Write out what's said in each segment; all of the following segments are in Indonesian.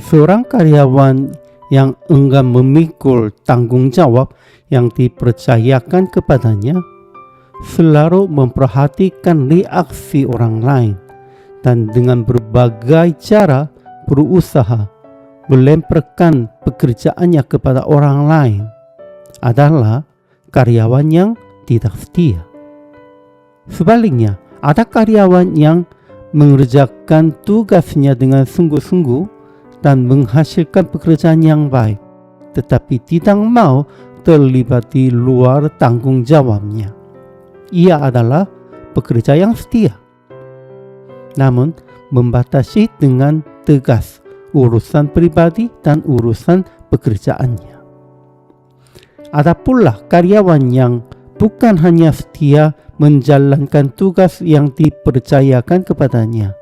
Seorang karyawan yang enggan memikul tanggung jawab yang dipercayakan kepadanya selalu memperhatikan reaksi orang lain dan dengan berbagai cara berusaha melemparkan pekerjaannya kepada orang lain adalah karyawan yang tidak setia. Sebaliknya, ada karyawan yang mengerjakan tugasnya dengan sungguh-sungguh dan menghasilkan pekerjaan yang baik, tetapi tidak mau terlibat di luar tanggung jawabnya. Ia adalah pekerja yang setia, namun membatasi dengan tegas urusan pribadi dan urusan pekerjaannya. Ada pula karyawan yang bukan hanya setia menjalankan tugas yang dipercayakan kepadanya,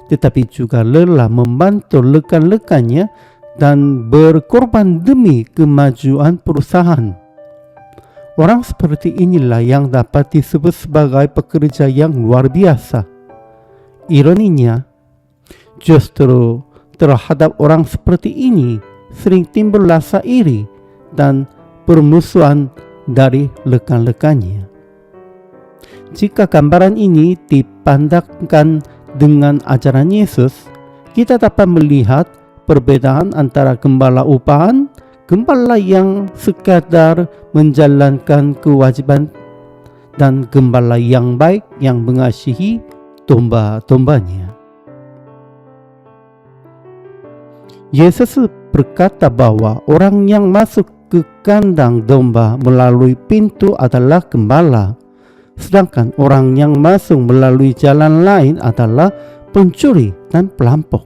tetapi juga lelah membantu rekan-rekannya dan berkorban demi kemajuan perusahaan. Orang seperti inilah yang dapat disebut sebagai pekerja yang luar biasa. Ironinya, justru terhadap orang seperti ini sering timbul rasa iri dan permusuhan dari rekan-rekannya. Jika gambaran ini dipandangkan dengan ajaran Yesus, kita dapat melihat perbedaan antara gembala upahan, gembala yang sekadar menjalankan kewajiban, dan gembala yang baik yang mengasihi domba-dombanya. Yesus berkata bahwa orang yang masuk ke kandang domba melalui pintu adalah gembala, sedangkan orang yang masuk melalui jalan lain adalah pencuri dan perampok.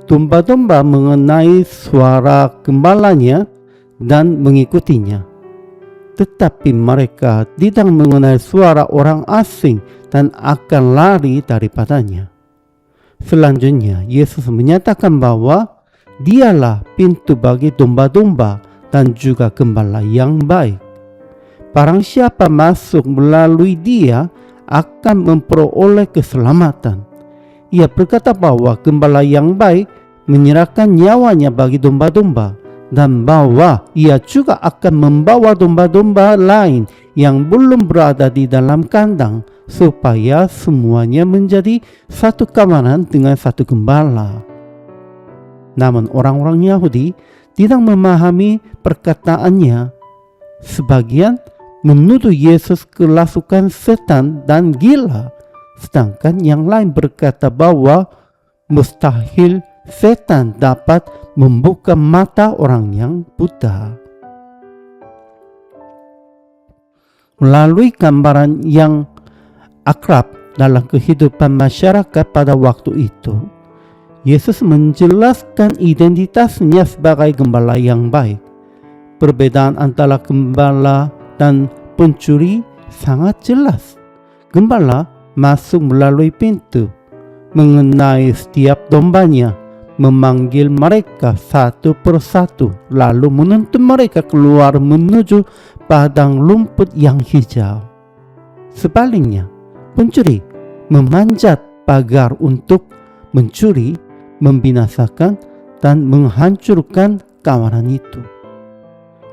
Domba-domba mengenai suara gembalanya dan mengikutinya, tetapi mereka tidak mengenai suara orang asing dan akan lari daripadanya. Selanjutnya, Yesus menyatakan bahwa Dialah pintu bagi domba-domba dan juga gembala yang baik. Barang siapa masuk melalui Dia akan memperoleh keselamatan. Ia berkata bahwa gembala yang baik menyerahkan nyawanya bagi domba-domba, dan bahwa ia juga akan membawa domba-domba lain yang belum berada di dalam kandang supaya semuanya menjadi satu kawanan dengan satu gembala. Namun orang-orang Yahudi tidak memahami perkataannya. Sebagian menuduh Yesus kerasukan setan dan gila, sedangkan yang lain berkata bahwa mustahil setan dapat membuka mata orang yang buta. Melalui gambaran yang akrab dalam kehidupan masyarakat pada waktu itu, Yesus menjelaskan identitasnya sebagai gembala yang baik. Perbedaan antara gembala dan pencuri sangat jelas. Gembala masuk melalui pintu, mengenai setiap dombanya, memanggil mereka satu persatu, lalu menuntun mereka keluar menuju padang rumput yang hijau. Sebaliknya, pencuri memanjat pagar untuk mencuri, membinasakan, dan menghancurkan kawanan itu.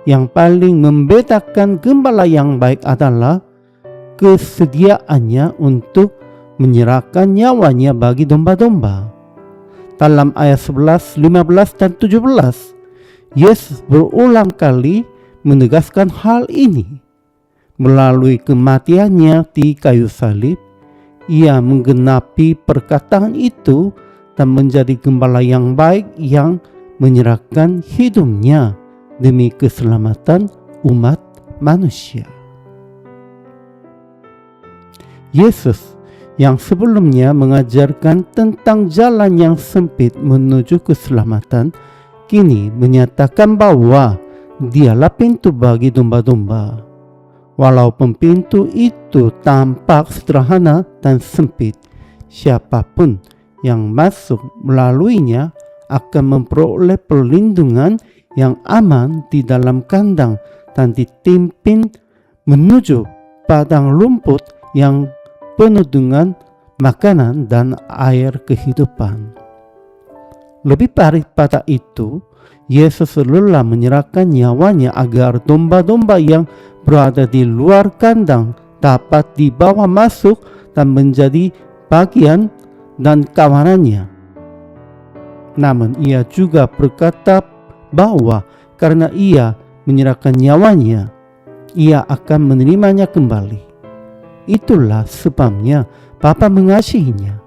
Yang paling membedakan gembala yang baik adalah kesediaannya untuk menyerahkan nyawanya bagi domba-domba. Dalam ayat 11, 15, dan 17, Yesus berulang kali menegaskan hal ini. Melalui kematiannya di kayu salib, Ia menggenapi perkataan itu dan menjadi gembala yang baik yang menyerahkan hidupnya demi keselamatan umat manusia. Yesus yang sebelumnya mengajarkan tentang jalan yang sempit menuju keselamatan, kini menyatakan bahwa Dialah pintu bagi domba-domba. Walaupun pintu itu tampak sederhana dan sempit, siapapun yang masuk melaluinya akan memperoleh perlindungan yang aman di dalam kandang dan dipimpin menuju padang rumput yang penuh dengan makanan dan air kehidupan. Lebih daripada itu, Yesus rela menyerahkan nyawanya agar domba-domba yang berada di luar kandang dapat dibawa masuk dan menjadi bagian dan kawanannya. Namun ia juga berkata bahwa karena ia menyerahkan nyawanya, ia akan menerimanya kembali. Itulah sebabnya Bapa mengasihinya.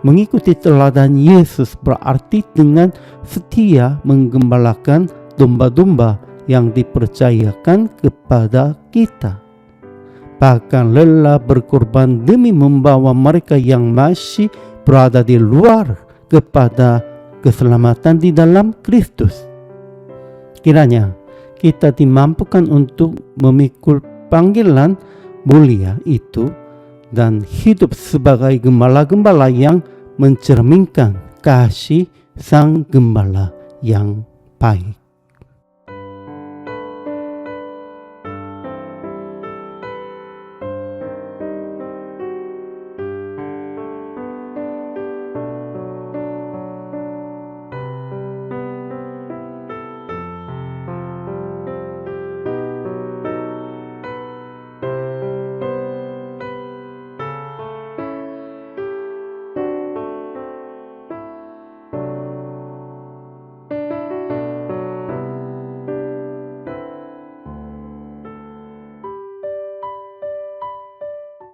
Mengikuti teladan Yesus berarti dengan setia menggembalakan domba-domba yang dipercayakan kepada kita. Bahkan rela berkorban demi membawa mereka yang masih berada di luar kepada keselamatan di dalam Kristus. Kiranya kita dimampukan untuk memikul panggilan mulia itu dan hidup sebagai gembala-gembala yang mencerminkan kasih Sang Gembala yang baik.